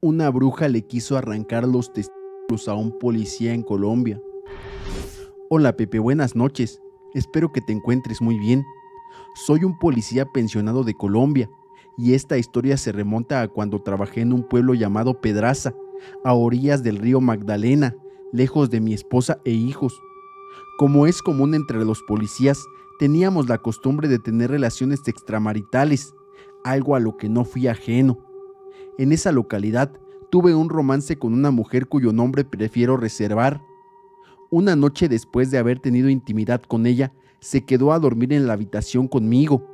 Una bruja le quiso arrancar los testículos a un policía en Colombia. Hola Pepe, buenas noches. Espero que te encuentres muy bien. Soy un policía pensionado de Colombia y esta historia se remonta a cuando trabajé en un pueblo llamado Pedraza, a orillas del río Magdalena, lejos de mi esposa e hijos. Como es común entre los policías, teníamos la costumbre de tener relaciones extramaritales, algo a lo que no fui ajeno. En esa localidad tuve un romance con una mujer cuyo nombre prefiero reservar. Una noche después de haber tenido intimidad con ella, se quedó a dormir en la habitación conmigo.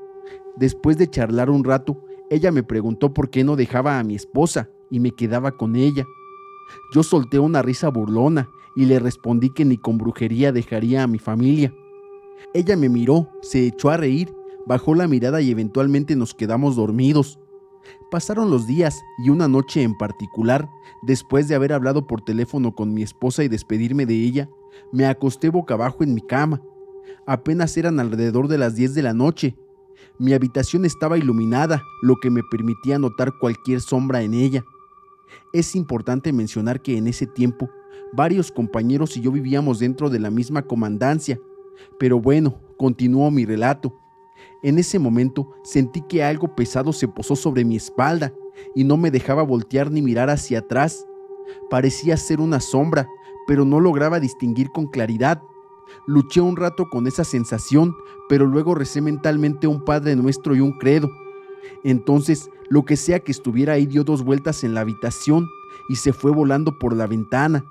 Después de charlar un rato, ella me preguntó por qué no dejaba a mi esposa y me quedaba con ella. Yo solté una risa burlona y le respondí que ni con brujería dejaría a mi familia. Ella me miró, se echó a reír, bajó la mirada y eventualmente nos quedamos dormidos. Pasaron los días y una noche en particular, después de haber hablado por teléfono con mi esposa y despedirme de ella, me acosté boca abajo en mi cama. Apenas eran alrededor de las 10 de la noche. Mi habitación estaba iluminada, lo que me permitía notar cualquier sombra en ella. Es importante mencionar que en ese tiempo, varios compañeros y yo vivíamos dentro de la misma comandancia. Pero bueno, continuó mi relato. En ese momento sentí que algo pesado se posó sobre mi espalda y no me dejaba voltear ni mirar hacia atrás. Parecía ser una sombra, pero no lograba distinguir con claridad. Luché un rato con esa sensación, pero luego recé mentalmente un Padre Nuestro y un credo. Entonces, lo que sea que estuviera ahí dio 2 vueltas en la habitación y se fue volando por la ventana.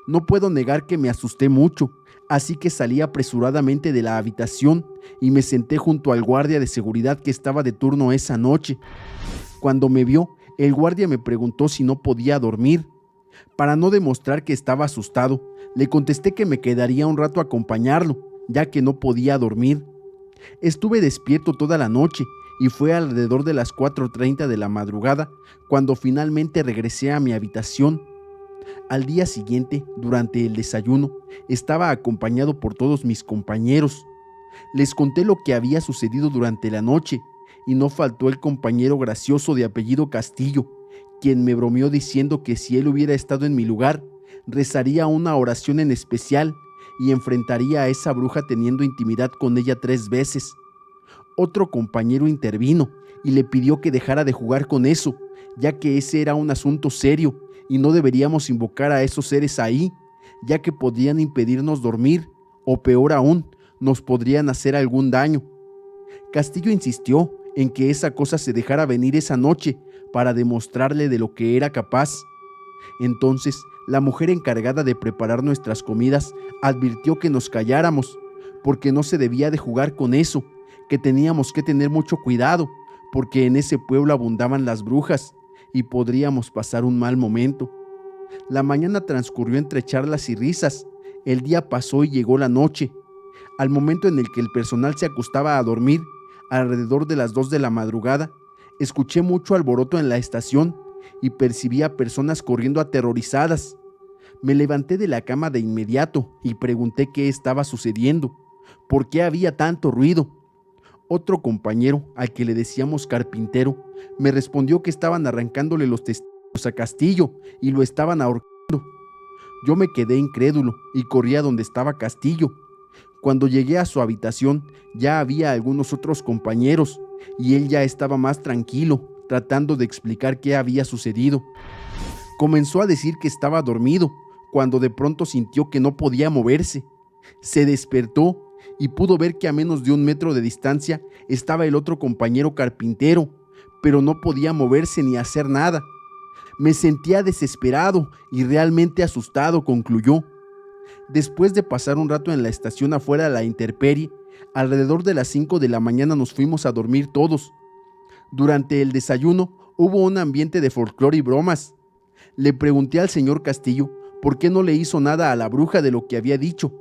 No puedo negar que me asusté mucho, así que salí apresuradamente de la habitación y me senté junto al guardia de seguridad que estaba de turno esa noche. Cuando me vio, el guardia me preguntó si no podía dormir. Para no demostrar que estaba asustado, le contesté que me quedaría un rato a acompañarlo, ya que no podía dormir. Estuve despierto toda la noche y fue alrededor de las 4:30 de la madrugada cuando finalmente regresé a mi habitación. Al día siguiente, durante el desayuno, estaba acompañado por todos mis compañeros. Les conté lo que había sucedido durante la noche, y no faltó el compañero gracioso de apellido Castillo, quien me bromeó diciendo que si él hubiera estado en mi lugar, rezaría una oración en especial y enfrentaría a esa bruja teniendo intimidad con ella 3 veces. Otro compañero intervino y le pidió que dejara de jugar con eso, ya que ese era un asunto serio y no deberíamos invocar a esos seres ahí, ya que podrían impedirnos dormir, o peor aún, nos podrían hacer algún daño. Castillo insistió en que esa cosa se dejara venir esa noche para demostrarle de lo que era capaz. Entonces, la mujer encargada de preparar nuestras comidas advirtió que nos calláramos, porque no se debía de jugar con eso, que teníamos que tener mucho cuidado, porque en ese pueblo abundaban las brujas y podríamos pasar un mal momento. La mañana transcurrió entre charlas y risas. El día pasó y llegó la noche. Al momento en el que el personal se acostaba a dormir, alrededor de las 2 de la madrugada, escuché mucho alboroto en la estación y percibí a personas corriendo aterrorizadas. Me levanté de la cama de inmediato y pregunté qué estaba sucediendo, por qué había tanto ruido. Otro compañero, al que le decíamos Carpintero, me respondió que estaban arrancándole los testículos a Castillo y lo estaban ahorcando. Yo me quedé incrédulo y corrí a donde estaba Castillo. Cuando llegué a su habitación, ya había algunos otros compañeros y él ya estaba más tranquilo, tratando de explicar qué había sucedido. Comenzó a decir que estaba dormido, cuando de pronto sintió que no podía moverse. Se despertó y pudo ver que a menos de 1 metro de distancia estaba el otro compañero Carpintero, pero no podía moverse ni hacer nada. Me sentía desesperado y realmente asustado, concluyó. Después de pasar un rato en la estación afuera de la intemperie, alrededor de las 5 de la mañana nos fuimos a dormir todos. Durante el desayuno hubo un ambiente de folclore y bromas. Le pregunté al señor Castillo por qué no le hizo nada a la bruja de lo que había dicho.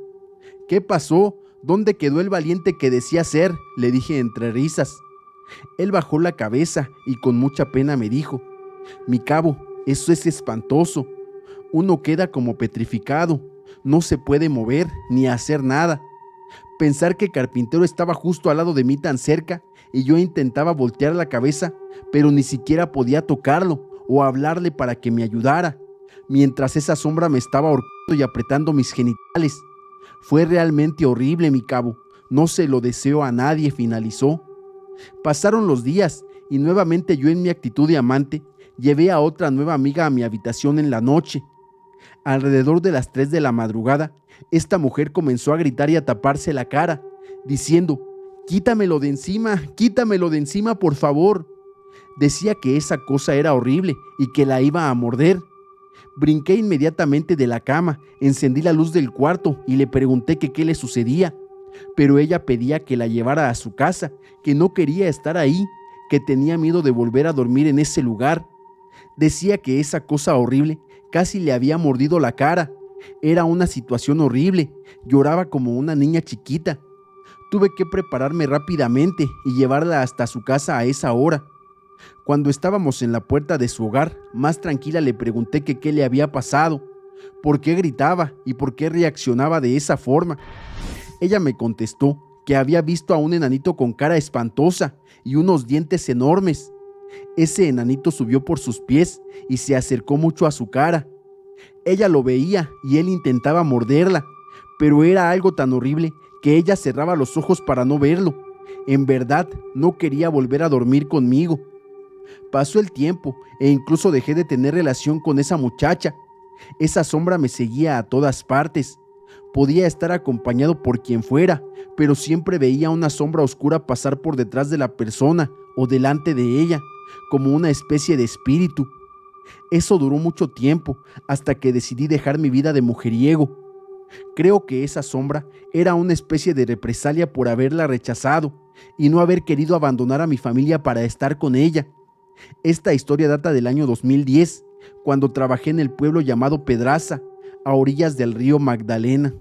¿Qué pasó? ¿Dónde quedó el valiente que decía ser?, le dije entre risas. Él bajó la cabeza y con mucha pena me dijo: mi cabo, eso es espantoso. Uno queda como petrificado, no se puede mover ni hacer nada. Pensar que Carpintero estaba justo al lado de mí tan cerca y yo intentaba voltear la cabeza, pero ni siquiera podía tocarlo o hablarle para que me ayudara, mientras esa sombra me estaba ahorcando y apretando mis genitales. Fue realmente horrible, mi cabo. No se lo deseo a nadie, finalizó. Pasaron los días y nuevamente yo, en mi actitud de amante, llevé a otra nueva amiga a mi habitación en la noche. Alrededor de las 3 de la madrugada, esta mujer comenzó a gritar y a taparse la cara, diciendo: quítamelo de encima, por favor. Decía que esa cosa era horrible y que la iba a morder. Brinqué inmediatamente de la cama, encendí la luz del cuarto y le pregunté que qué le sucedía, pero ella pedía que la llevara a su casa, que no quería estar ahí, que tenía miedo de volver a dormir en ese lugar. Decía que esa cosa horrible casi le había mordido la cara. Era una situación horrible, lloraba como una niña chiquita. Tuve que prepararme rápidamente y llevarla hasta su casa a esa hora. Cuando estábamos en la puerta de su hogar, más tranquila, le pregunté que qué le había pasado, por qué gritaba y por qué reaccionaba de esa forma. Ella me contestó que había visto a un enanito con cara espantosa y unos dientes enormes. Ese enanito subió por sus pies y se acercó mucho a su cara. Ella lo veía y él intentaba morderla, pero era algo tan horrible que ella cerraba los ojos para no verlo. En verdad, no quería volver a dormir conmigo. Pasó el tiempo e incluso dejé de tener relación con esa muchacha. Esa sombra me seguía a todas partes. Podía estar acompañado por quien fuera, pero siempre veía una sombra oscura pasar por detrás de la persona o delante de ella, como una especie de espíritu. Eso duró mucho tiempo, hasta que decidí dejar mi vida de mujeriego. Creo que esa sombra era una especie de represalia por haberla rechazado y no haber querido abandonar a mi familia para estar con ella. Esta historia data del año 2010, cuando trabajé en el pueblo llamado Pedraza, a orillas del río Magdalena.